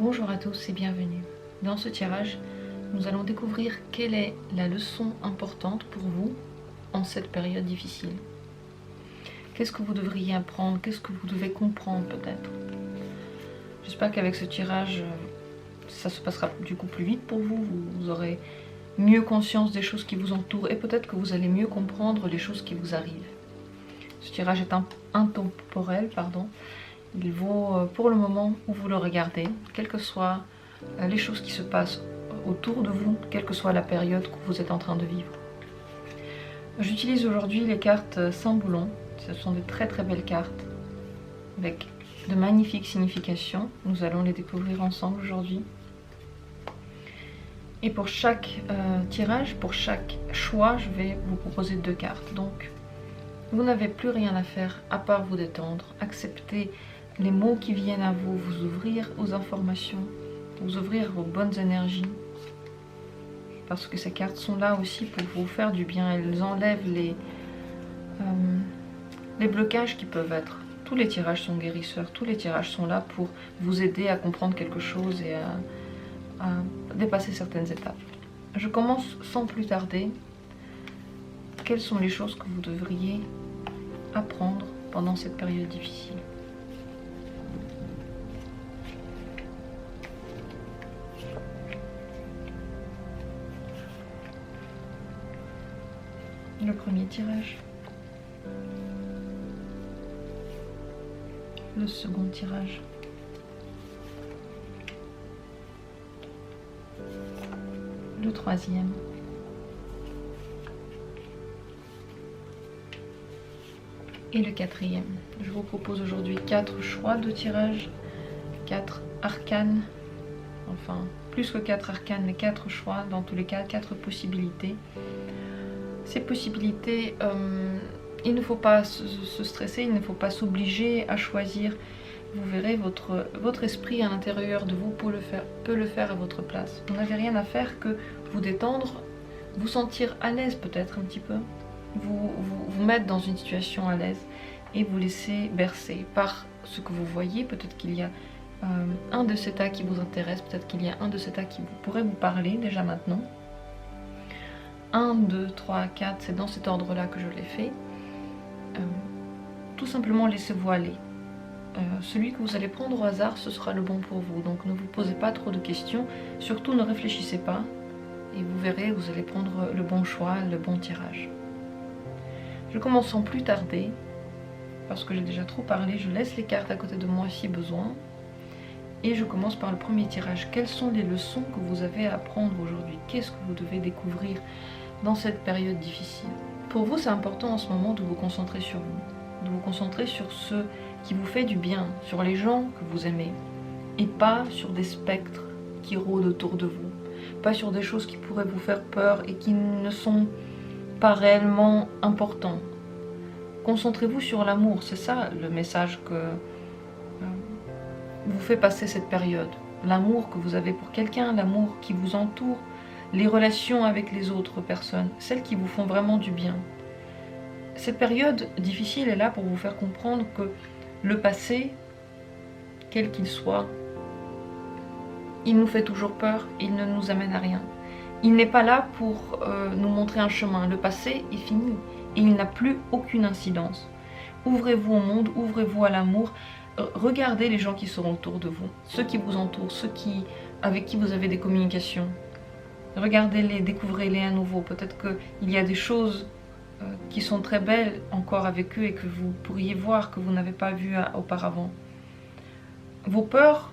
Bonjour à tous et bienvenue. Dans ce tirage, nous allons découvrir quelle est la leçon importante pour vous en cette période difficile. Qu'est-ce que vous devriez apprendre? Qu'est-ce que vous devez comprendre peut-être? J'espère qu'avec ce tirage, ça se passera du coup plus vite pour vous. Vous aurez mieux conscience des choses qui vous entourent et peut-être que vous allez mieux comprendre les choses qui vous arrivent. Ce tirage est intemporel, pardon. Il vaut pour le moment où vous le regardez, quelles que soient les choses qui se passent autour de vous, quelle que soit la période que vous êtes en train de vivre. J'utilise aujourd'hui les cartes Saint-Boulon. Ce sont des très belles cartes avec de magnifiques significations. Nous allons les découvrir ensemble aujourd'hui. Et pour chaque tirage, pour chaque choix, je vais vous proposer 2 cartes. Donc, vous n'avez plus rien à faire à part vous détendre, accepter les mots qui viennent à vous, vous ouvrir aux informations, vous ouvrir vos bonnes énergies. Parce que ces cartes sont là aussi pour vous faire du bien. Elles enlèvent les blocages qui peuvent être. Tous les tirages sont guérisseurs, tous les tirages sont là pour vous aider à comprendre quelque chose et à dépasser certaines étapes. Je commence sans plus tarder. Quelles sont les choses que vous devriez apprendre pendant cette période difficile? Le premier tirage, le second tirage, le troisième, et le quatrième. Je vous propose aujourd'hui 4 choix de tirage, 4 arcanes, enfin plus que 4 arcanes, mais 4 choix, dans tous les cas 4 possibilités. Ces possibilités, il ne faut pas se stresser, il ne faut pas s'obliger à choisir. Vous verrez, votre esprit à l'intérieur de vous peut le faire à votre place. Vous n'avez rien à faire que vous détendre, vous sentir à l'aise peut-être un petit peu, vous mettre dans une situation à l'aise et vous laisser bercer par ce que vous voyez. Peut-être qu'il y a un de ces tas qui vous intéresse, peut-être qu'il y a un de ces tas qui pourrait vous parler déjà maintenant. 1, 2, 3, 4, c'est dans cet ordre-là que je l'ai fait. Tout simplement laissez-vous aller. Celui que vous allez prendre au hasard, ce sera le bon pour vous. Donc ne vous posez pas trop de questions, surtout ne réfléchissez pas. Et vous verrez, vous allez prendre le bon choix, le bon tirage. Je commence sans plus tarder, parce que j'ai déjà trop parlé, je laisse les cartes à côté de moi si besoin. Et je commence par le premier tirage. Quelles sont les leçons que vous avez à apprendre aujourd'hui? Qu'est-ce que vous devez découvrir dans cette période difficile? Pour vous, c'est important en ce moment de vous concentrer sur vous, de vous concentrer sur ce qui vous fait du bien, sur les gens que vous aimez, et pas sur des spectres qui rôdent autour de vous, pas sur des choses qui pourraient vous faire peur et qui ne sont pas réellement importants. Concentrez-vous sur l'amour, c'est ça le message que vous fait passer cette période. L'amour que vous avez pour quelqu'un, l'amour qui vous entoure, les relations avec les autres personnes, celles qui vous font vraiment du bien. Cette période difficile est là pour vous faire comprendre que le passé, quel qu'il soit, il nous fait toujours peur, il ne nous amène à rien. Il n'est pas là pour nous montrer un chemin. Le passé est fini et il n'a plus aucune incidence. Ouvrez-vous au monde, ouvrez-vous à l'amour. Regardez les gens qui sont autour de vous, ceux qui vous entourent, avec qui vous avez des communications. Regardez-les, découvrez-les à nouveau. Peut-être qu'il y a des choses qui sont très belles encore avec eux et que vous pourriez voir, que vous n'avez pas vu auparavant. Vos peurs,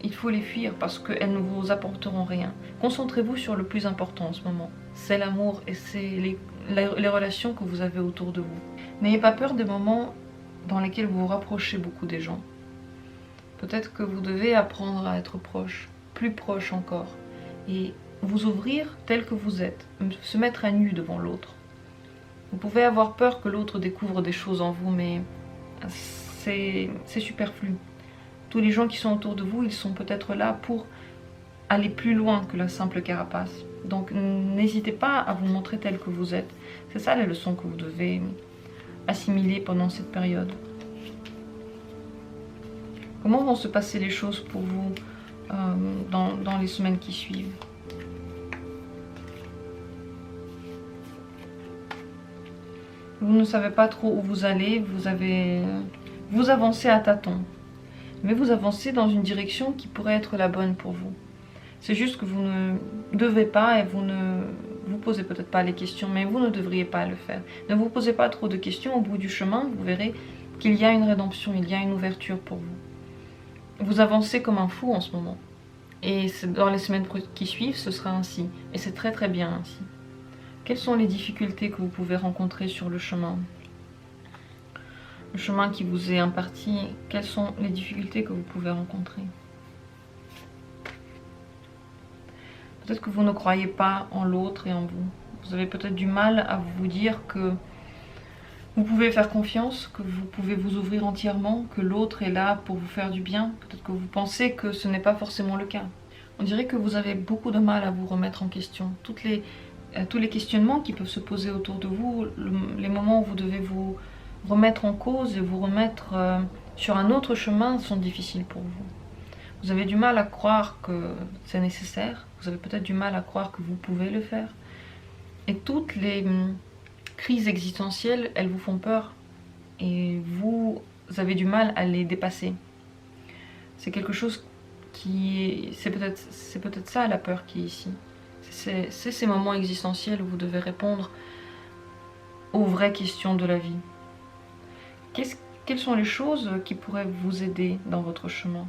il faut les fuir parce qu'elles ne vous apporteront rien. Concentrez-vous sur le plus important en ce moment. C'est l'amour et c'est les relations que vous avez autour de vous. N'ayez pas peur des moments dans lesquels vous vous rapprochez beaucoup des gens. Peut-être que vous devez apprendre à être proche, plus proche encore, et vous ouvrir tel que vous êtes, se mettre à nu devant l'autre. Vous pouvez avoir peur que l'autre découvre des choses en vous, mais c'est superflu. Tous les gens qui sont autour de vous, ils sont peut-être là pour aller plus loin que la simple carapace. Donc n'hésitez pas à vous montrer tel que vous êtes. C'est ça les leçons que vous devez assimiler pendant cette période. Comment vont se passer les choses pour vous dans les semaines qui suivent. Vous ne savez pas trop où vous allez, vous avancez à tâtons. Mais vous avancez dans une direction qui pourrait être la bonne pour vous. C'est juste que vous ne devez pas et vous ne vous posez peut-être pas les questions, mais vous ne devriez pas le faire. Ne vous posez pas trop de questions. Au bout du chemin, vous verrez qu'il y a une rédemption, il y a une ouverture pour vous. Vous avancez comme un fou en ce moment. Et dans les semaines qui suivent, ce sera ainsi. Et c'est très très bien ainsi. Quelles sont les difficultés que vous pouvez rencontrer sur le chemin? Le chemin qui vous est imparti, quelles sont les difficultés que vous pouvez rencontrer? Peut-être que vous ne croyez pas en l'autre et en vous. Vous avez peut-être du mal à vous dire que vous pouvez faire confiance, que vous pouvez vous ouvrir entièrement, que l'autre est là pour vous faire du bien. Peut-être que vous pensez que ce n'est pas forcément le cas. On dirait que vous avez beaucoup de mal à vous remettre en question. Tous les questionnements qui peuvent se poser autour de vous, les moments où vous devez vous remettre en cause et vous remettre sur un autre chemin sont difficiles pour vous. Vous avez du mal à croire que c'est nécessaire, vous avez peut-être du mal à croire que vous pouvez le faire. Et toutes les crises existentielles, elles vous font peur et vous avez du mal à les dépasser. C'est quelque chose c'est peut-être ça la peur qui est ici. C'est ces moments existentiels où vous devez répondre aux vraies questions de la vie. Quelles sont les choses qui pourraient vous aider dans votre chemin?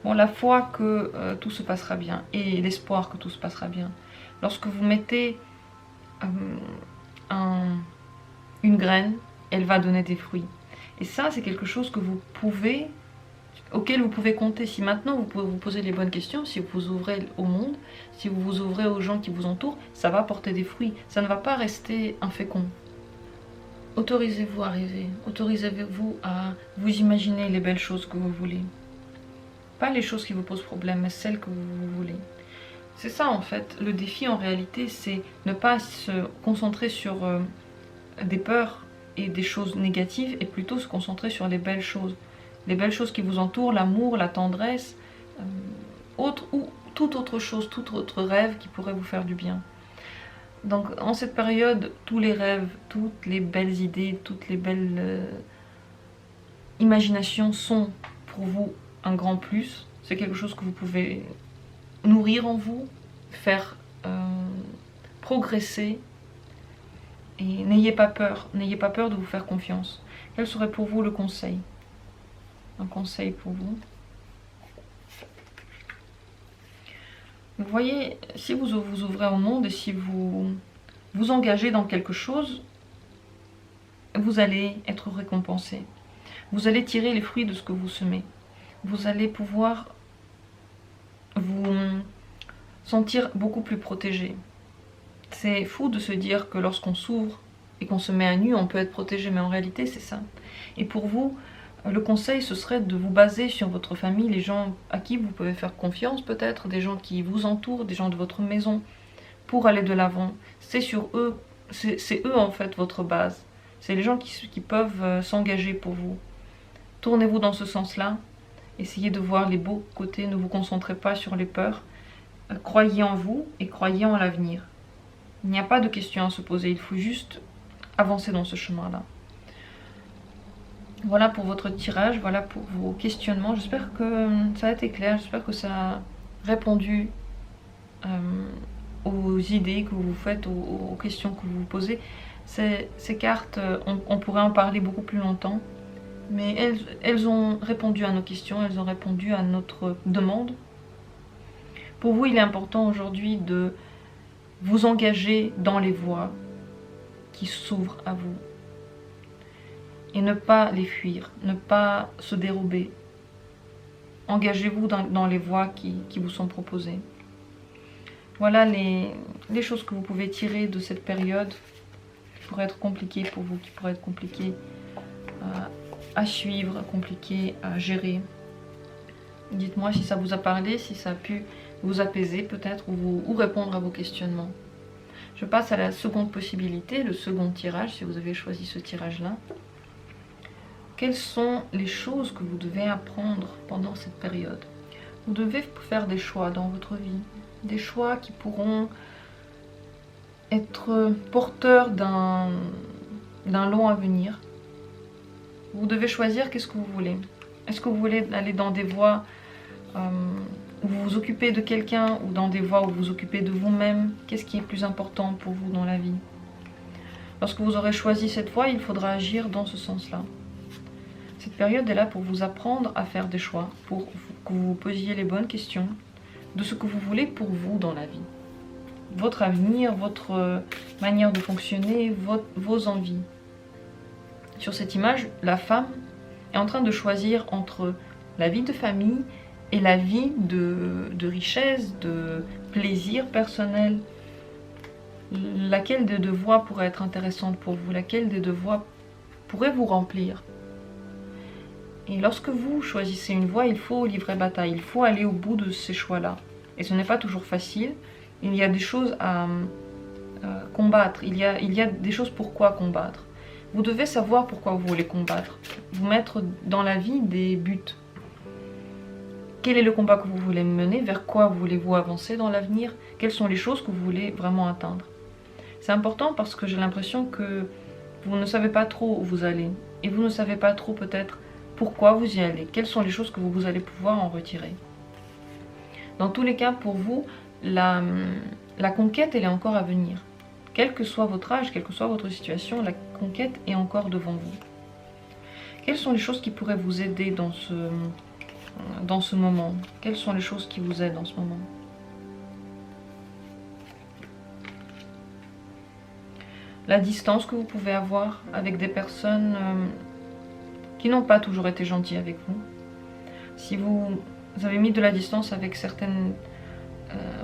Bon, la foi que tout se passera bien et l'espoir que tout se passera bien. Lorsque vous mettez une graine, elle va donner des fruits. Et ça, c'est quelque chose que auquel vous pouvez compter. Si maintenant vous pouvez vous poser les bonnes questions, si vous vous ouvrez au monde, si vous vous ouvrez aux gens qui vous entourent, ça va porter des fruits. Ça ne va pas rester infécond. Autorisez-vous à rêver. Autorisez-vous à vous imaginer les belles choses que vous voulez. Pas les choses qui vous posent problème, mais celles que vous voulez. C'est ça en fait. Le défi en réalité, c'est ne pas se concentrer sur des peurs et des choses négatives et plutôt se concentrer sur les belles choses. Les belles choses qui vous entourent, l'amour, la tendresse, ou toute autre chose, tout autre rêve qui pourrait vous faire du bien. Donc en cette période, tous les rêves, toutes les belles idées, toutes les belles imaginations sont pour vous un grand plus. C'est quelque chose que vous pouvez nourrir en vous, faire progresser. Et n'ayez pas peur de vous faire confiance. Quel serait pour vous le conseil? Un conseil pour vous. Vous voyez, si vous vous ouvrez au monde et si vous vous engagez dans quelque chose, vous allez être récompensé. Vous allez tirer les fruits de ce que vous semez. Vous allez pouvoir vous sentir beaucoup plus protégé. C'est fou de se dire que lorsqu'on s'ouvre et qu'on se met à nu, on peut être protégé, mais en réalité c'est ça. Et pour vous, le conseil ce serait de vous baser sur votre famille, les gens à qui vous pouvez faire confiance peut-être, des gens qui vous entourent, des gens de votre maison, pour aller de l'avant. C'est sur eux, c'est eux en fait votre base. C'est les gens qui peuvent s'engager pour vous. Tournez-vous dans ce sens-là. Essayez de voir les beaux côtés, ne vous concentrez pas sur les peurs. Croyez en vous et croyez en l'avenir. Il n'y a pas de questions à se poser, il faut juste avancer dans ce chemin-là. Voilà pour votre tirage, voilà pour vos questionnements. J'espère que ça a été clair, j'espère que ça a répondu aux idées que vous faites, aux questions que vous vous posez. Ces cartes, on pourrait en parler beaucoup plus longtemps, mais elles ont répondu à nos questions, elles ont répondu à notre demande. Pour vous, il est important aujourd'hui de vous engager dans les voies qui s'ouvrent à vous. Et ne pas les fuir, ne pas se dérober. Engagez-vous dans les voies qui vous sont proposées. Voilà les choses que vous pouvez tirer de cette période qui pourrait être compliquée pour vous, qui pourrait être compliquée à suivre, compliquée à gérer. Dites-moi si ça vous a parlé, si ça a pu vous apaiser peut-être ou répondre à vos questionnements. Je passe à la seconde possibilité, le second tirage, si vous avez choisi ce tirage-là. quelles sont les choses que vous devez apprendre pendant cette période. Vous devez faire des choix dans votre vie, des choix qui pourront être porteurs d'un long avenir. Vous devez choisir qu'est-ce que vous voulez. Est-ce que vous voulez aller dans des voies où vous vous occupez de quelqu'un ou dans des voies où vous vous occupez de vous-même? Qu'est-ce qui est plus important pour vous dans la vie? Lorsque vous aurez choisi cette voie, il faudra agir dans ce sens-là. Cette période est là pour vous apprendre à faire des choix, pour que vous vous posiez les bonnes questions de ce que vous voulez pour vous dans la vie. Votre avenir, votre manière de fonctionner, vos envies. Sur cette image, la femme est en train de choisir entre la vie de famille et la vie de richesse, de plaisir personnel. Laquelle des deux voies pourrait être intéressante pour vous? Laquelle des deux voies pourrait vous remplir? Et lorsque vous choisissez une voie, il faut livrer bataille, il faut aller au bout de ces choix-là. Et ce n'est pas toujours facile, il y a des choses à combattre, il y a des choses pourquoi combattre. Vous devez savoir pourquoi vous voulez combattre, vous mettre dans la vie des buts. Quel est le combat que vous voulez mener? Vers quoi voulez-vous avancer dans l'avenir? Quelles sont les choses que vous voulez vraiment atteindre? C'est important parce que j'ai l'impression que vous ne savez pas trop où vous allez. Et vous ne savez pas trop peut-être pourquoi vous y allez. Quelles sont les choses que vous allez pouvoir en retirer. Dans tous les cas, pour vous, la conquête, elle est encore à venir. Quel que soit votre âge, quelle que soit votre situation, la conquête est encore devant vous. Quelles sont les choses qui pourraient vous aider dans ce moment? Quelles sont les choses qui vous aident en ce moment? La distance que vous pouvez avoir avec des personnes qui n'ont pas toujours été gentilles avec vous. Si vous avez mis de la distance avec certaines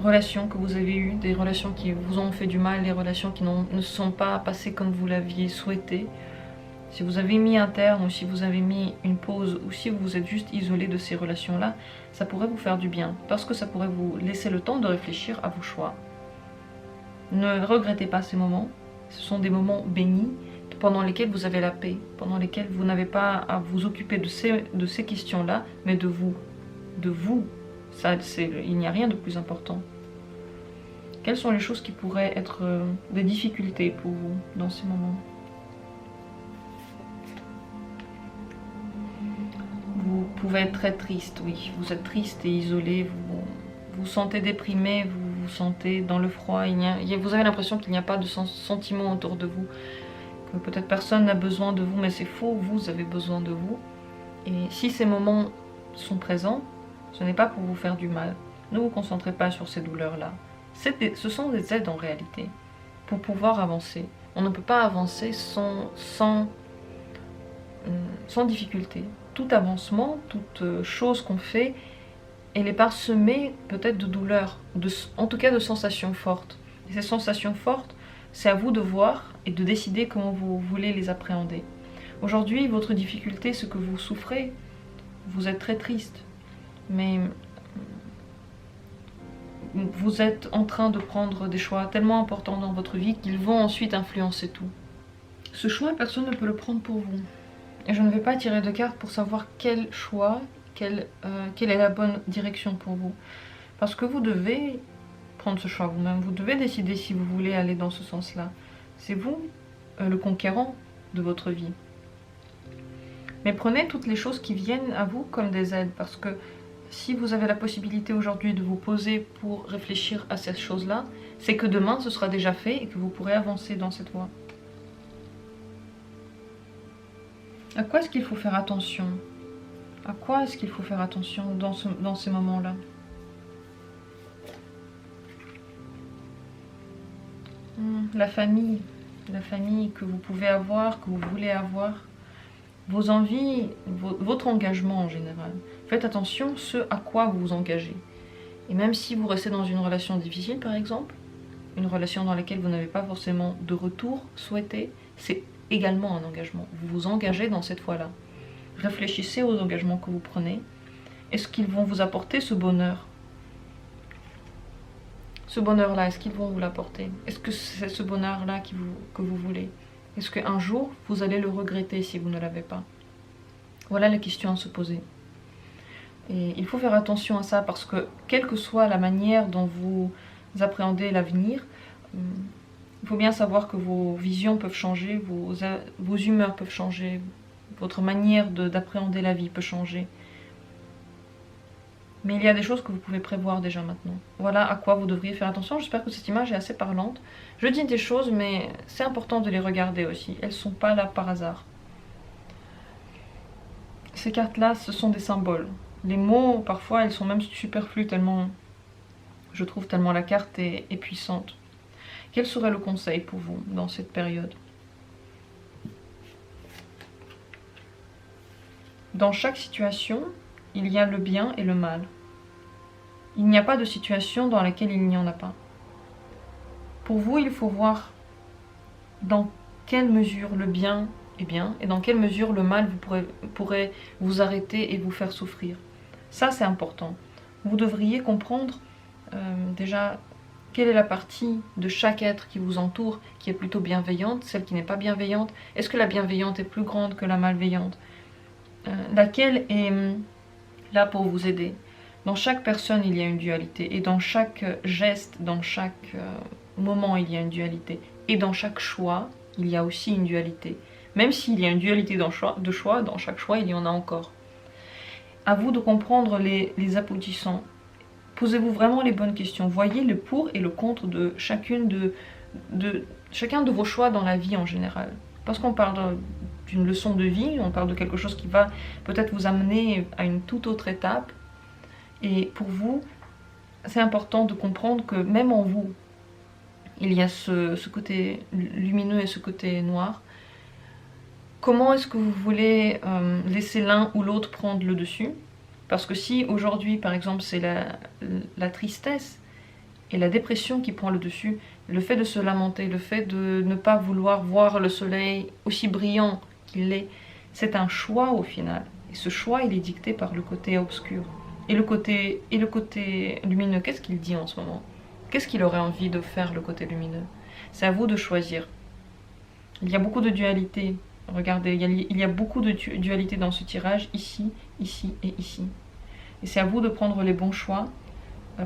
relations que vous avez eues, des relations qui vous ont fait du mal, des relations qui ne sont pas passées comme vous l'aviez souhaité, si vous avez mis un terme ou si vous avez mis une pause ou si vous vous êtes juste isolé de ces relations-là, ça pourrait vous faire du bien parce que ça pourrait vous laisser le temps de réfléchir à vos choix. Ne regrettez pas ces moments, ce sont des moments bénis pendant lesquels vous avez la paix, pendant lesquels vous n'avez pas à vous occuper de ces questions-là, mais de vous. De vous, il n'y a rien de plus important. Quelles sont les choses qui pourraient être des difficultés pour vous dans ces moments? Vous pouvez être très triste, oui. Vous êtes triste et isolé, vous vous sentez déprimé, vous vous sentez dans le froid. Vous avez l'impression qu'il n'y a pas de sentiment autour de vous. Que peut-être personne n'a besoin de vous, mais c'est faux, vous avez besoin de vous. Et si ces moments sont présents, ce n'est pas pour vous faire du mal. Ne vous concentrez pas sur ces douleurs-là. Ce sont des aides en réalité, pour pouvoir avancer. On ne peut pas avancer sans difficulté. Tout avancement, toute chose qu'on fait, elle est parsemée peut-être de douleurs, en tout cas de sensations fortes. Et ces sensations fortes, c'est à vous de voir et de décider comment vous voulez les appréhender. Aujourd'hui, votre difficulté, ce que vous souffrez, vous êtes très triste, mais vous êtes en train de prendre des choix tellement importants dans votre vie qu'ils vont ensuite influencer tout. Ce choix, personne ne peut le prendre pour vous. Et je ne vais pas tirer de carte pour savoir quel choix, quelle est la bonne direction pour vous. Parce que vous devez prendre ce choix vous-même, vous devez décider si vous voulez aller dans ce sens-là. C'est vous, le conquérant de votre vie. Mais prenez toutes les choses qui viennent à vous comme des aides, parce que si vous avez la possibilité aujourd'hui de vous poser pour réfléchir à ces choses-là, c'est que demain ce sera déjà fait et que vous pourrez avancer dans cette voie. À quoi est-ce qu'il faut faire attention? À quoi est-ce qu'il faut faire attention dans ces moments-là? La famille que vous pouvez avoir, que vous voulez avoir, vos envies, votre engagement en général. Faites attention ce à quoi vous vous engagez. Et même si vous restez dans une relation difficile par exemple, une relation dans laquelle vous n'avez pas forcément de retour souhaité, c'est également un engagement. Vous vous engagez dans cette voie-là. Réfléchissez aux engagements que vous prenez. Est-ce qu'ils vont vous apporter ce bonheur? Ce bonheur-là, est-ce qu'ils vont vous l'apporter? Est-ce que c'est ce bonheur-là que vous voulez? Est-ce qu'un jour, vous allez le regretter si vous ne l'avez pas? Voilà les questions à se poser. Et il faut faire attention à ça parce que, quelle que soit la manière dont vous appréhendez l'avenir, il faut bien savoir que vos visions peuvent changer, vos humeurs peuvent changer, votre manière d'appréhender la vie peut changer. Mais il y a des choses que vous pouvez prévoir déjà maintenant. Voilà à quoi vous devriez faire attention. J'espère que cette image est assez parlante. Je dis des choses, mais c'est important de les regarder aussi. Elles ne sont pas là par hasard. Ces cartes-là, ce sont des symboles. Les mots, parfois, elles sont même superflus tellement, je trouve, tellement la carte est puissante. Quel serait le conseil pour vous dans cette période? Dans chaque situation, il y a le bien et le mal. Il n'y a pas de situation dans laquelle il n'y en a pas. Pour vous, il faut voir dans quelle mesure le bien est bien et dans quelle mesure le mal pourrait vous arrêter et vous faire souffrir. Ça, c'est important. Vous devriez comprendre déjà quelle est la partie de chaque être qui vous entoure qui est plutôt bienveillante, celle qui n'est pas bienveillante. Est-ce que la bienveillante est plus grande que la malveillante? Laquelle est là pour vous aider? Dans chaque personne, il y a une dualité. Et dans chaque geste, dans chaque moment, il y a une dualité. Et dans chaque choix, il y a aussi une dualité. Même s'il y a une dualité de choix, dans chaque choix, il y en a encore. À vous de comprendre les aboutissants. Posez-vous vraiment les bonnes questions. Voyez le pour et le contre de chacun de vos choix dans la vie en général. Parce qu'on parle d'une leçon de vie, on parle de quelque chose qui va peut-être vous amener à une toute autre étape. Et pour vous, c'est important de comprendre que même en vous, il y a ce côté lumineux et ce côté noir. Comment est-ce que vous voulez laisser l'un ou l'autre prendre le dessus? Parce que si aujourd'hui, par exemple, c'est la tristesse et la dépression qui prend le dessus, le fait de se lamenter, le fait de ne pas vouloir voir le soleil aussi brillant qu'il est, c'est un choix au final. Et ce choix, il est dicté par le côté obscur. Et le côté lumineux, qu'est-ce qu'il dit en ce moment? Qu'est-ce qu'il aurait envie de faire, le côté lumineux? C'est à vous de choisir. Il y a beaucoup de dualité. Regardez, il y a beaucoup de dualité dans ce tirage, ici, ici et ici. Et c'est à vous de prendre les bons choix,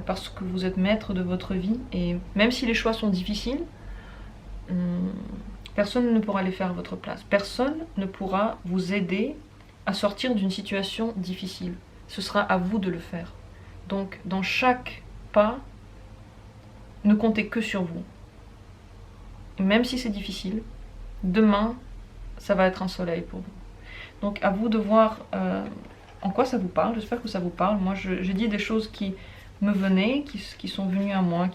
parce que vous êtes maître de votre vie. Et même si les choix sont difficiles, personne ne pourra les faire à votre place. Personne ne pourra vous aider à sortir d'une situation difficile. Ce sera à vous de le faire. Donc, dans chaque pas, ne comptez que sur vous. Et même si c'est difficile, demain, ça va être un soleil pour vous. Donc, à vous de voir en quoi ça vous parle. J'espère que ça vous parle. Moi, j'ai dit des choses qui me venaient, qui sont venues à moi,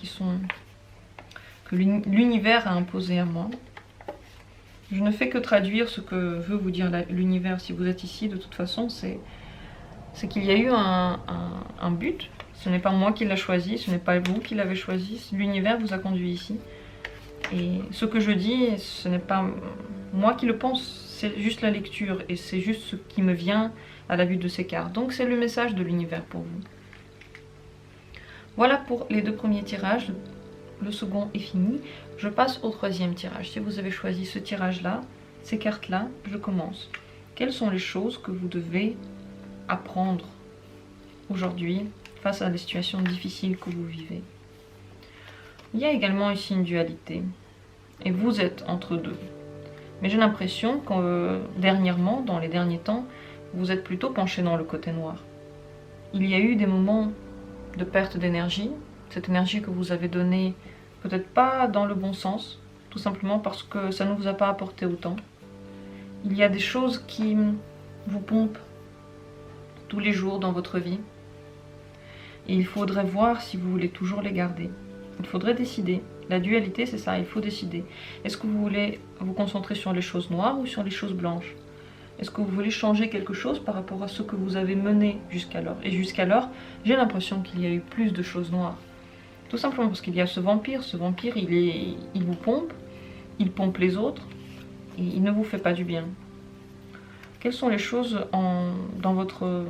que l'univers a imposé à moi. Je ne fais que traduire ce que veut vous dire l'univers. Si vous êtes ici, de toute façon, c'est qu'il y a eu un but. Ce n'est pas moi qui l'a choisi, ce n'est pas vous qui l'avez choisi. L'univers vous a conduit ici. Et ce que je dis, ce n'est pas moi qui le pense, c'est juste la lecture. Et c'est juste ce qui me vient à la vue de ces cartes. Donc c'est le message de l'univers pour vous. Voilà pour les deux premiers tirages. Le second est fini. Je passe au troisième tirage. Si vous avez choisi ce tirage-là, ces cartes-là, je commence. Quelles sont les choses que vous devez apprendre aujourd'hui face à des situations difficiles que vous vivez? Il y a également ici une dualité. Et vous êtes entre deux. Mais j'ai l'impression que dernièrement, dans les derniers temps, vous êtes plutôt penché dans le côté noir. Il y a eu des moments de perte d'énergie. Cette énergie que vous avez donnée, peut-être pas dans le bon sens, tout simplement parce que ça ne vous a pas apporté autant. Il y a des choses qui vous pompent tous les jours dans votre vie. Et il faudrait voir si vous voulez toujours les garder. Il faudrait décider. La dualité, c'est ça, il faut décider. Est-ce que vous voulez vous concentrer sur les choses noires ou sur les choses blanches? Est-ce que vous voulez changer quelque chose par rapport à ce que vous avez mené jusqu'alors? Et jusqu'alors, j'ai l'impression qu'il y a eu plus de choses noires. Tout simplement parce qu'il y a ce vampire. Ce vampire, il vous pompe, il pompe les autres, et il ne vous fait pas du bien. Quelles sont les choses dans votre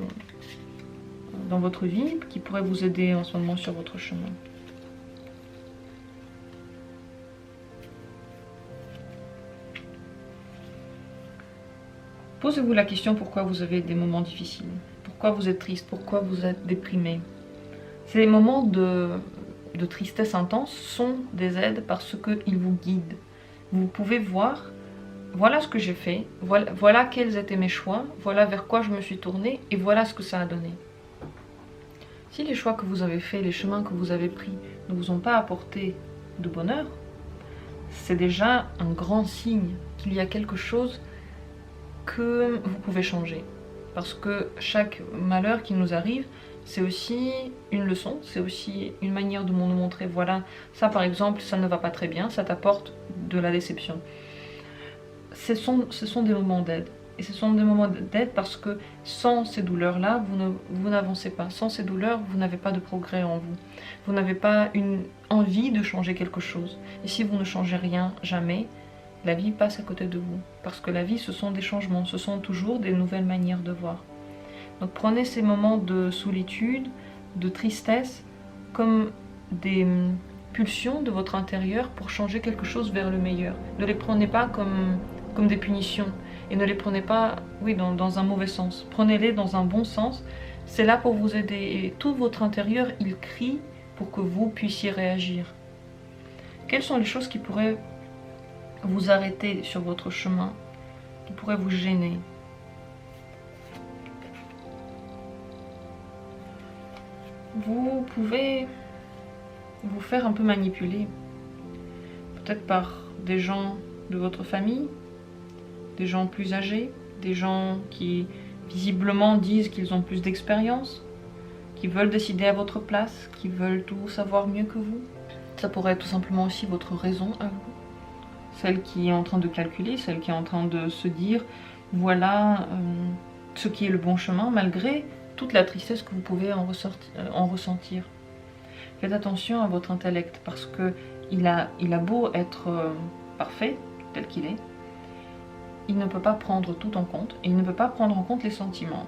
vie qui pourraient vous aider en ce moment sur votre chemin? Posez-vous la question pourquoi vous avez des moments difficiles, pourquoi vous êtes triste, pourquoi vous êtes déprimé. Ces moments de tristesse intense sont des aides parce qu'ils vous guident. Vous pouvez voir, voilà ce que j'ai fait, voilà quels étaient mes choix, voilà vers quoi je me suis tournée et voilà ce que ça a donné. Si les choix que vous avez faits, les chemins que vous avez pris ne vous ont pas apporté de bonheur, c'est déjà un grand signe qu'il y a quelque chose que vous pouvez changer. Parce que chaque malheur qui nous arrive, c'est aussi une leçon, c'est aussi une manière de nous montrer, voilà, ça par exemple, ça ne va pas très bien, ça t'apporte de la déception. Ce sont des moments d'aide. Et ce sont des moments d'aide parce que sans ces douleurs-là, vous n'avancez pas. Sans ces douleurs, vous n'avez pas de progrès en vous. Vous n'avez pas une envie de changer quelque chose. Et si vous ne changez rien, jamais, la vie passe à côté de vous. Parce que la vie, ce sont des changements, ce sont toujours des nouvelles manières de voir. Donc prenez ces moments de solitude, de tristesse, comme des pulsions de votre intérieur pour changer quelque chose vers le meilleur. Ne les prenez pas comme des punitions. Et ne les prenez pas, oui, dans un mauvais sens. Prenez-les dans un bon sens. C'est là pour vous aider. Et tout votre intérieur, il crie pour que vous puissiez réagir. Quelles sont les choses qui pourraient vous arrêter sur votre chemin, qui pourraient vous gêner? Vous pouvez vous faire un peu manipuler. Peut-être par des gens de votre famille, des gens plus âgés, des gens qui visiblement disent qu'ils ont plus d'expérience, qui veulent décider à votre place, qui veulent tout savoir mieux que vous. Ça pourrait être tout simplement aussi votre raison à vous. Celle qui est en train de calculer, celle qui est en train de se dire voilà ce qui est le bon chemin, malgré toute la tristesse que vous pouvez en ressentir. Faites attention à votre intellect parce que il a beau être parfait, tel qu'il est, il ne peut pas prendre tout en compte, et il ne peut pas prendre en compte les sentiments.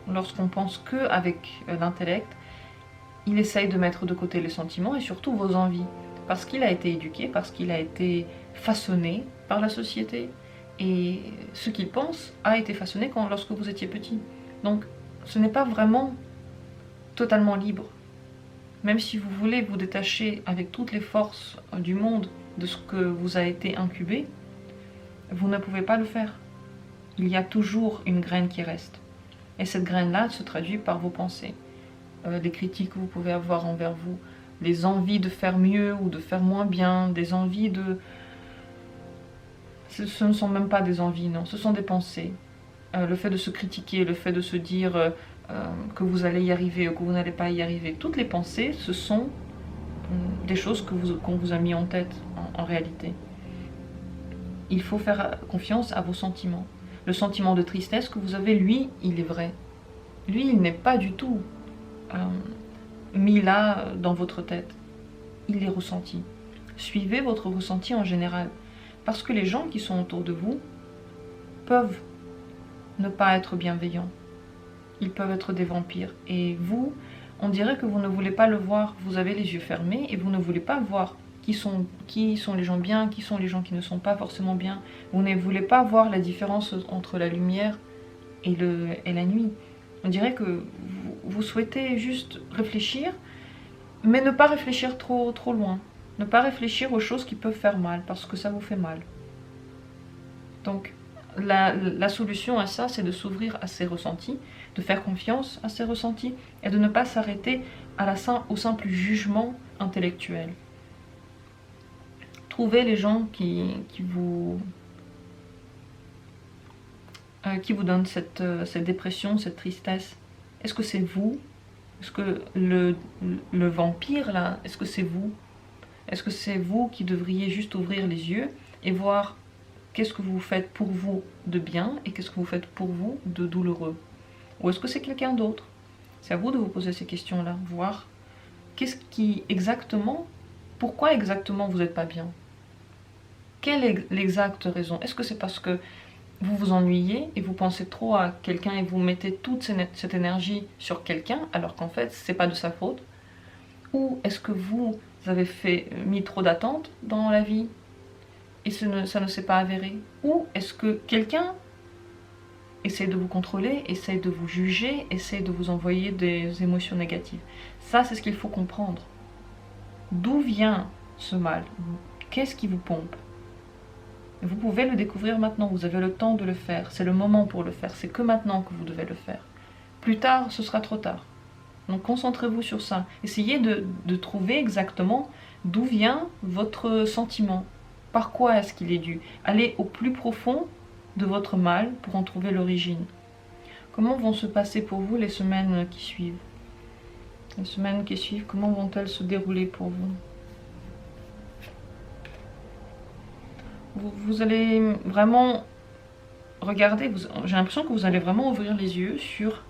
Lorsqu'on pense qu'avec l'intellect, il essaye de mettre de côté les sentiments et surtout vos envies, parce qu'il a été éduqué, parce qu'il a été façonné par la société, et ce qu'il pense a été façonné lorsque vous étiez petit. Donc ce n'est pas vraiment totalement libre. Même si vous voulez vous détacher avec toutes les forces du monde de ce que vous a été incubé, vous ne pouvez pas le faire. Il y a toujours une graine qui reste. Et cette graine-là se traduit par vos pensées. Les critiques que vous pouvez avoir envers vous, les envies de faire mieux ou de faire moins bien, des envies de... Ce ne sont même pas des envies, non, ce sont des pensées. Le fait de se critiquer, le fait de se dire que vous allez y arriver ou que vous n'allez pas y arriver. Toutes les pensées, ce sont des choses qu'on vous a mis en tête en réalité. Il faut faire confiance à vos sentiments. Le sentiment de tristesse que vous avez, lui, il est vrai. Lui, il n'est pas du tout mis là dans votre tête. Il est ressenti. Suivez votre ressenti en général. Parce que les gens qui sont autour de vous peuvent ne pas être bienveillants. Ils peuvent être des vampires. Et vous, on dirait que vous ne voulez pas le voir. Vous avez les yeux fermés et vous ne voulez pas voir qui sont les gens bien, qui sont les gens qui ne sont pas forcément bien. Vous ne voulez pas voir la différence entre la lumière et la nuit. On dirait que vous souhaitez juste réfléchir, mais ne pas réfléchir trop loin. Ne pas réfléchir aux choses qui peuvent faire mal, parce que ça vous fait mal. Donc, la solution à ça, c'est de s'ouvrir à ses ressentis, de faire confiance à ses ressentis, et de ne pas s'arrêter au simple jugement intellectuel. Trouvez les gens qui vous donnent cette dépression, cette tristesse. Est-ce que c'est vous? Est-ce que le vampire, là, est-ce que c'est vous? Est-ce que c'est vous qui devriez juste ouvrir les yeux et voir qu'est-ce que vous faites pour vous de bien et qu'est-ce que vous faites pour vous de douloureux? Ou est-ce que c'est quelqu'un d'autre? C'est à vous de vous poser ces questions-là, voir qu'est-ce qui exactement, pourquoi exactement vous n'êtes pas bien? Quelle est l'exacte raison? Est-ce que c'est parce que vous vous ennuyez et vous pensez trop à quelqu'un et vous mettez toute cette énergie sur quelqu'un alors qu'en fait c'est pas de sa faute? Ou est-ce que vous avez mis trop d'attentes dans la vie et ça ne s'est pas avéré? Ou est-ce que quelqu'un essaye de vous contrôler, essaye de vous juger, essaye de vous envoyer des émotions négatives. Ça, c'est ce qu'il faut comprendre. D'où vient ce mal? Qu'est-ce qui vous pompe? Vous pouvez le découvrir maintenant, vous avez le temps de le faire. C'est le moment pour le faire, c'est que maintenant que vous devez le faire. Plus tard, ce sera trop tard. Donc concentrez-vous sur ça. Essayez de trouver exactement d'où vient votre sentiment. Par quoi est-ce qu'il est dû? Allez au plus profond de votre mal pour en trouver l'origine. Comment vont se passer pour vous les semaines qui suivent? Les semaines qui suivent, comment vont-elles se dérouler pour vous? Vous allez vraiment regarder, j'ai l'impression que vous allez vraiment ouvrir les yeux sur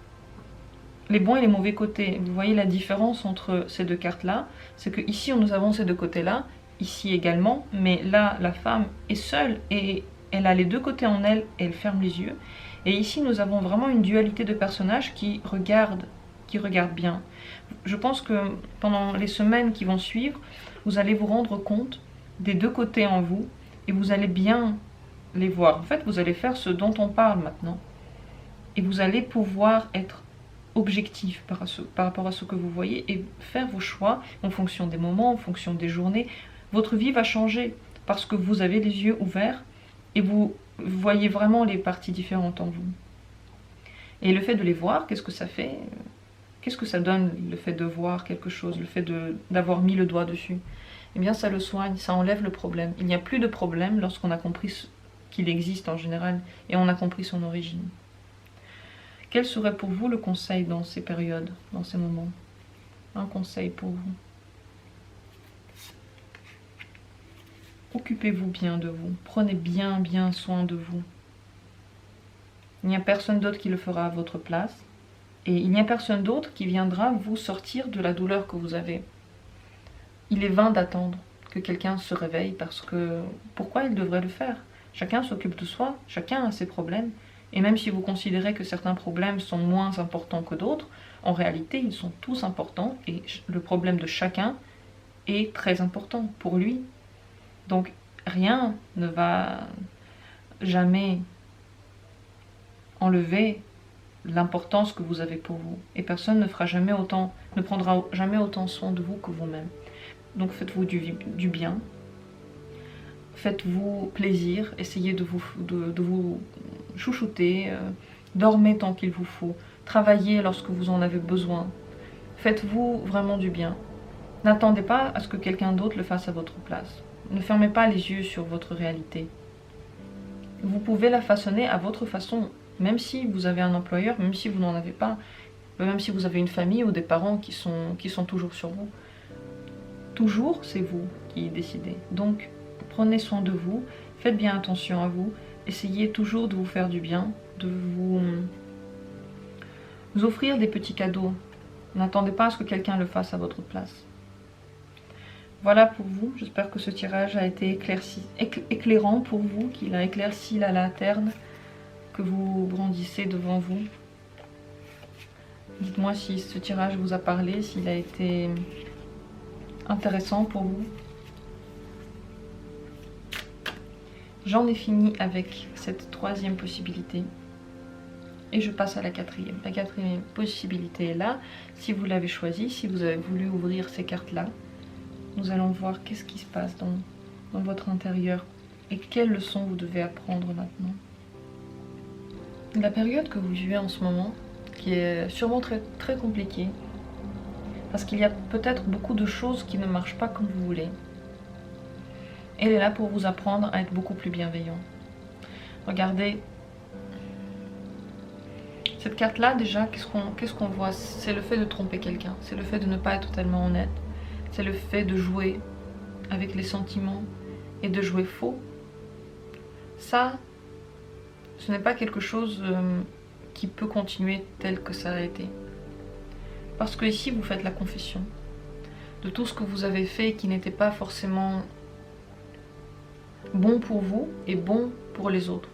les bons et les mauvais côtés. Vous voyez la différence entre ces deux cartes-là, c'est que ici nous avons ces deux côtés-là, ici également, mais là la femme est seule et elle a les deux côtés en elle et elle ferme les yeux. Et ici nous avons vraiment une dualité de personnages qui regardent bien. Je pense que pendant les semaines qui vont suivre, vous allez vous rendre compte des deux côtés en vous et vous allez bien les voir. En fait, vous allez faire ce dont on parle maintenant. Et vous allez pouvoir être objectif par rapport à ce que vous voyez et faire vos choix en fonction des moments, en fonction des journées. Votre vie va changer parce que vous avez les yeux ouverts et vous voyez vraiment les parties différentes en vous. Et le fait de les voir, qu'est-ce que ça fait? Qu'est-ce que ça donne, le fait de voir quelque chose, le fait d'avoir mis le doigt dessus? Eh bien, ça le soigne, ça enlève le problème. Il n'y a plus de problème lorsqu'on a compris qu'il existe en général et on a compris son origine. Quel serait pour vous le conseil dans ces périodes, dans ces moments? Un conseil pour vous. Occupez-vous bien de vous. Prenez bien soin de vous. Il n'y a personne d'autre qui le fera à votre place. Et il n'y a personne d'autre qui viendra vous sortir de la douleur que vous avez. Il est vain d'attendre que quelqu'un se réveille parce que... Pourquoi il devrait le faire? Chacun s'occupe de soi, chacun a ses problèmes. Et même si vous considérez que certains problèmes sont moins importants que d'autres, en réalité, ils sont tous importants et le problème de chacun est très important pour lui. Donc, rien ne va jamais enlever l'importance que vous avez pour vous. Et personne ne prendra jamais autant soin de vous que vous-même. Donc, faites-vous du bien. Faites-vous plaisir, essayez de vous chouchouter, dormez tant qu'il vous faut, travaillez lorsque vous en avez besoin. Faites-vous vraiment du bien. N'attendez pas à ce que quelqu'un d'autre le fasse à votre place. Ne fermez pas les yeux sur votre réalité. Vous pouvez la façonner à votre façon, même si vous avez un employeur, même si vous n'en avez pas, même si vous avez une famille ou des parents qui sont toujours sur vous. Toujours, c'est vous qui décidez. Donc, prenez soin de vous, faites bien attention à vous, essayez toujours de vous faire du bien, de vous offrir des petits cadeaux. N'attendez pas à ce que quelqu'un le fasse à votre place. Voilà pour vous, j'espère que ce tirage a été éclairant pour vous, qu'il a éclairci la lanterne que vous brandissez devant vous. Dites-moi si ce tirage vous a parlé, s'il a été intéressant pour vous. J'en ai fini avec cette troisième possibilité. Et je passe à la quatrième. La quatrième possibilité est là. Si vous l'avez choisie, si vous avez voulu ouvrir ces cartes-là, nous allons voir qu'est-ce qui se passe dans votre intérieur et quelles leçons vous devez apprendre maintenant. La période que vous vivez en ce moment, qui est sûrement très, très compliquée, parce qu'il y a peut-être beaucoup de choses qui ne marchent pas comme vous voulez. Elle est là pour vous apprendre à être beaucoup plus bienveillant. Regardez, cette carte-là, déjà, qu'est-ce qu'on voit? C'est le fait de tromper quelqu'un, c'est le fait de ne pas être totalement honnête, c'est le fait de jouer avec les sentiments et de jouer faux. Ça, ce n'est pas quelque chose qui peut continuer tel que ça a été. Parce que ici, vous faites la confession de tout ce que vous avez fait et qui n'était pas forcément bon pour vous et bon pour les autres.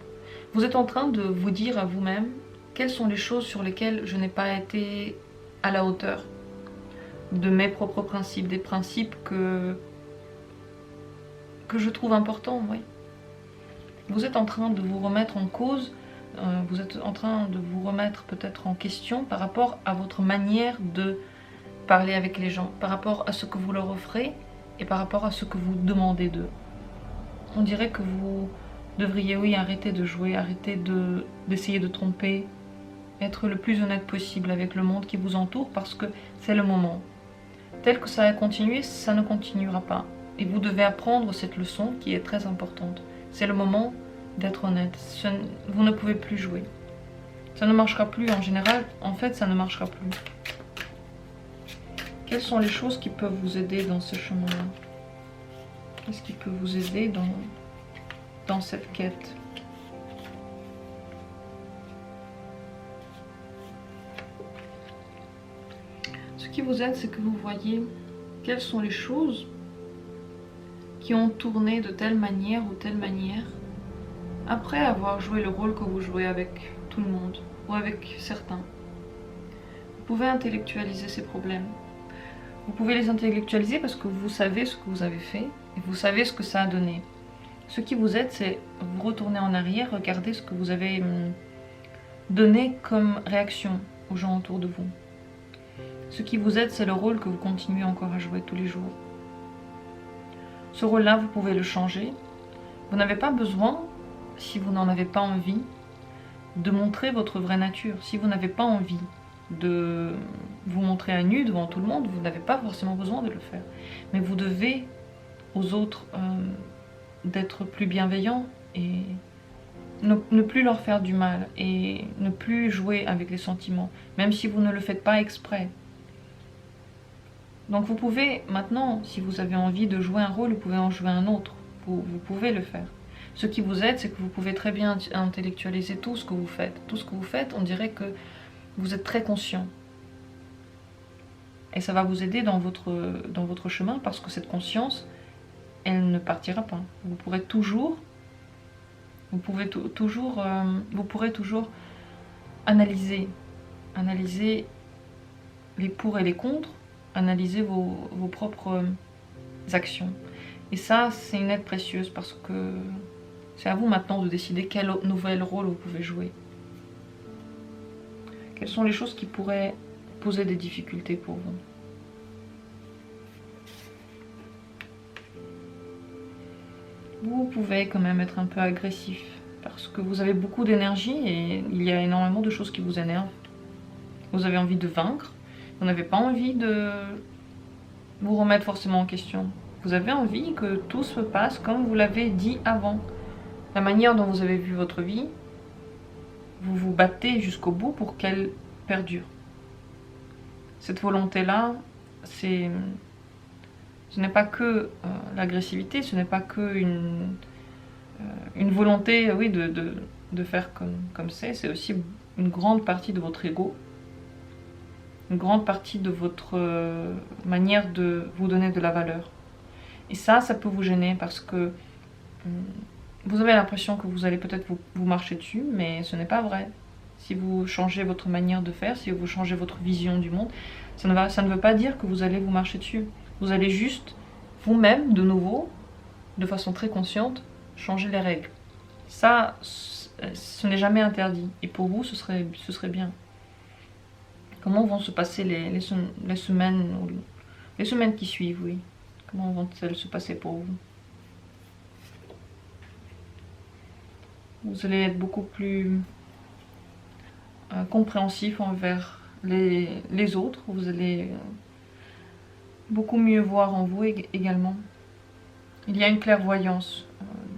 Vous êtes en train de vous dire à vous-même quelles sont les choses sur lesquelles je n'ai pas été à la hauteur de mes propres principes, des principes que je trouve importants, oui. Vous êtes en train de vous remettre en cause Vous êtes en train de vous remettre peut-être en question par rapport à votre manière de parler avec les gens, par rapport à ce que vous leur offrez et par rapport à ce que vous demandez d'eux. On dirait que vous devriez, oui, arrêter de jouer, arrêter d'essayer de tromper, être le plus honnête possible avec le monde qui vous entoure parce que c'est le moment. Tel que ça a continué, ça ne continuera pas. Et vous devez apprendre cette leçon qui est très importante. C'est le moment d'être honnête. Vous ne pouvez plus jouer. Ça ne marchera plus en général. En fait, ça ne marchera plus. Quelles sont les choses qui peuvent vous aider dans ce chemin-là? Qu'est-ce qui peut vous aider dans cette quête? Ce qui vous aide, c'est que vous voyez quelles sont les choses qui ont tourné de telle manière ou telle manière après avoir joué le rôle que vous jouez avec tout le monde ou avec certains. Vous pouvez intellectualiser ces problèmes. Vous pouvez les intellectualiser parce que vous savez ce que vous avez fait et vous savez ce que ça a donné. Ce qui vous aide, c'est vous retourner en arrière, regarder ce que vous avez donné comme réaction aux gens autour de vous. Ce qui vous aide, c'est le rôle que vous continuez encore à jouer tous les jours. Ce rôle-là, vous pouvez le changer. Vous n'avez pas besoin, si vous n'en avez pas envie, de montrer votre vraie nature. Si vous n'avez pas envie de vous montrer à nu devant tout le monde, vous n'avez pas forcément besoin de le faire. Mais vous devez aux autres d'être plus bienveillant et ne plus leur faire du mal et ne plus jouer avec les sentiments, même si vous ne le faites pas exprès. Donc vous pouvez maintenant, si vous avez envie de jouer un rôle, vous pouvez en jouer un autre. Vous pouvez le faire. Ce qui vous aide, c'est que vous pouvez très bien intellectualiser tout ce que vous faites. Tout ce que vous faites, on dirait que vous êtes très conscient. Et ça va vous aider dans votre chemin parce que cette conscience, elle ne partira pas. Vous pourrez toujours analyser les pour et les contre, analyser vos propres actions. Et ça, c'est une aide précieuse parce que c'est à vous maintenant de décider quel nouvel rôle vous pouvez jouer. Quelles sont les choses qui pourraient poser des difficultés pour vous? Vous pouvez quand même être un peu agressif parce que vous avez beaucoup d'énergie et il y a énormément de choses qui vous énervent. Vous avez envie de vaincre, vous n'avez pas envie de vous remettre forcément en question. Vous avez envie que tout se passe comme vous l'avez dit avant. La manière dont vous avez vu votre vie, vous vous battez jusqu'au bout pour qu'elle perdure. Cette volonté-là, ce n'est pas que l'agressivité, ce n'est pas que une volonté, oui, de faire comme c'est aussi une grande partie de votre ego, une grande partie de votre manière de vous donner de la valeur. Et ça peut vous gêner parce que vous avez l'impression que vous allez peut-être vous marcher dessus, mais ce n'est pas vrai. Si vous changez votre manière de faire, si vous changez votre vision du monde, ça ne veut pas dire que vous allez vous marcher dessus. Vous allez juste, vous-même, de nouveau, de façon très consciente, changer les règles. Ça, ce n'est jamais interdit. Et pour vous, ce serait bien. Comment vont se passer les semaines qui suivent, oui. Comment vont-elles se passer pour vous? Vous allez être beaucoup plus compréhensif envers les autres. Vous allez beaucoup mieux voir en vous également. Il y a une clairvoyance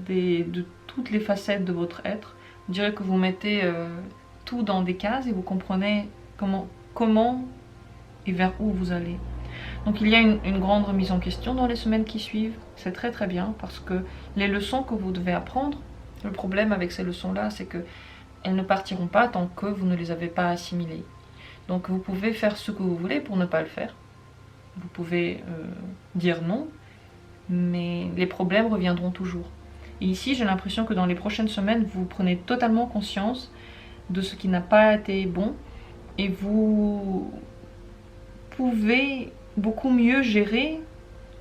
de toutes les facettes de votre être. Je dirais que vous mettez tout dans des cases et vous comprenez comment et vers où vous allez. Donc il y a une grande remise en question dans les semaines qui suivent. C'est très très bien parce que les leçons que vous devez apprendre, le problème avec ces leçons-là, c'est qu'elles ne partiront pas tant que vous ne les avez pas assimilées. Donc vous pouvez faire ce que vous voulez pour ne pas le faire. Vous pouvez dire non, mais les problèmes reviendront toujours. Et ici, j'ai l'impression que dans les prochaines semaines, vous prenez totalement conscience de ce qui n'a pas été bon et vous pouvez beaucoup mieux gérer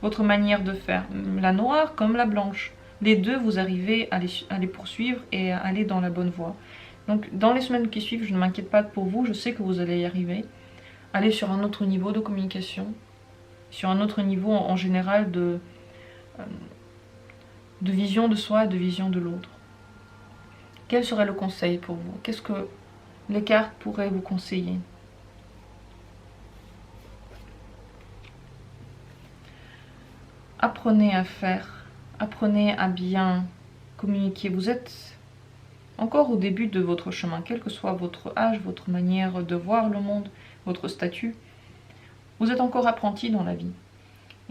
votre manière de faire, la noire comme la blanche. Les deux, vous arrivez à les poursuivre et à aller dans la bonne voie. Donc dans les semaines qui suivent, je ne m'inquiète pas pour vous, je sais que vous allez y arriver. Allez sur un autre niveau de communication, sur un autre niveau en général de vision de soi et de vision de l'autre. Quel serait le conseil pour vous? Qu'est-ce que les cartes pourraient vous conseiller? Apprenez à faire, apprenez à bien communiquer. Vous êtes encore au début de votre chemin, quel que soit votre âge, votre manière de voir le monde, votre statut. Vous êtes encore apprenti dans la vie.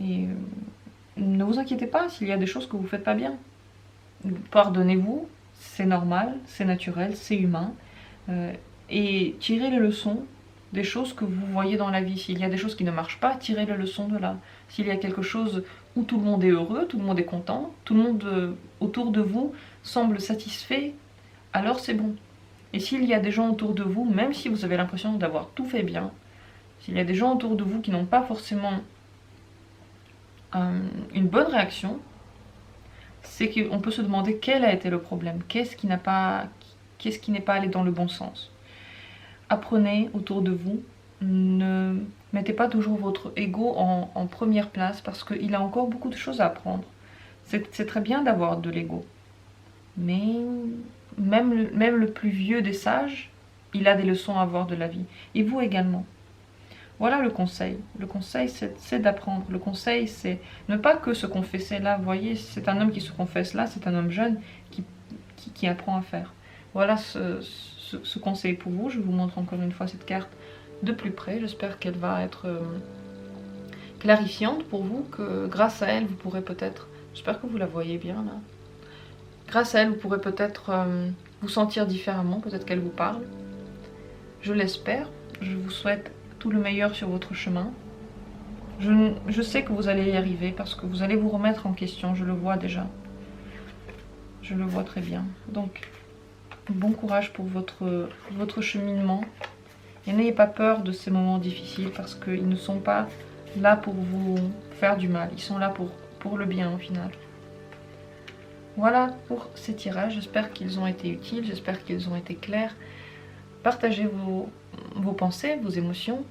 Et ne vous inquiétez pas s'il y a des choses que vous ne faites pas bien. Pardonnez-vous, c'est normal, c'est naturel, c'est humain. Et tirez les leçons des choses que vous voyez dans la vie. S'il y a des choses qui ne marchent pas, tirez les leçons de là. S'il y a quelque chose où tout le monde est heureux, tout le monde est content, tout le monde autour de vous semble satisfait, alors c'est bon. Et s'il y a des gens autour de vous, même si vous avez l'impression d'avoir tout fait bien, s'il y a des gens autour de vous qui n'ont pas forcément une bonne réaction, c'est qu'on peut se demander quel a été le problème, qu'est-ce qui n'est pas allé dans le bon sens. Apprenez autour de vous, ne mettez pas toujours votre ego en première place parce qu'il a encore beaucoup de choses à apprendre. C'est très bien d'avoir de l'ego, mais même le plus vieux des sages, il a des leçons à avoir de la vie, et vous également. Voilà le conseil. Le conseil, c'est d'apprendre. Le conseil, c'est ne pas que se confesser là. Vous voyez, c'est un homme qui se confesse là, c'est un homme jeune qui apprend à faire. Voilà ce conseil pour vous. Je vous montre encore une fois cette carte de plus près. J'espère qu'elle va être clarifiante pour vous, que grâce à elle, vous pourrez peut-être... J'espère que vous la voyez bien là. Grâce à elle, vous pourrez peut-être vous sentir différemment, peut-être qu'elle vous parle. Je l'espère. Je vous souhaite tout le meilleur sur votre chemin. Je sais que vous allez y arriver parce que vous allez vous remettre en question, je le vois déjà. Je le vois très bien. Donc, bon courage pour votre cheminement. Et n'ayez pas peur de ces moments difficiles parce qu'ils ne sont pas là pour vous faire du mal. Ils sont là pour le bien au final. Voilà pour ces tirages. J'espère qu'ils ont été utiles, j'espère qu'ils ont été clairs. Partagez vos pensées, vos émotions.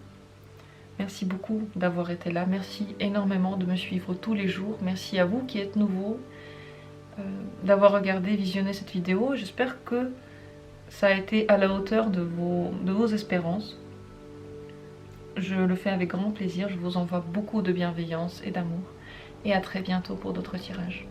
Merci beaucoup d'avoir été là. Merci énormément de me suivre tous les jours. Merci à vous qui êtes nouveaux d'avoir regardé, visionné cette vidéo. J'espère que ça a été à la hauteur de vos espérances. Je le fais avec grand plaisir. Je vous envoie beaucoup de bienveillance et d'amour. Et à très bientôt pour d'autres tirages.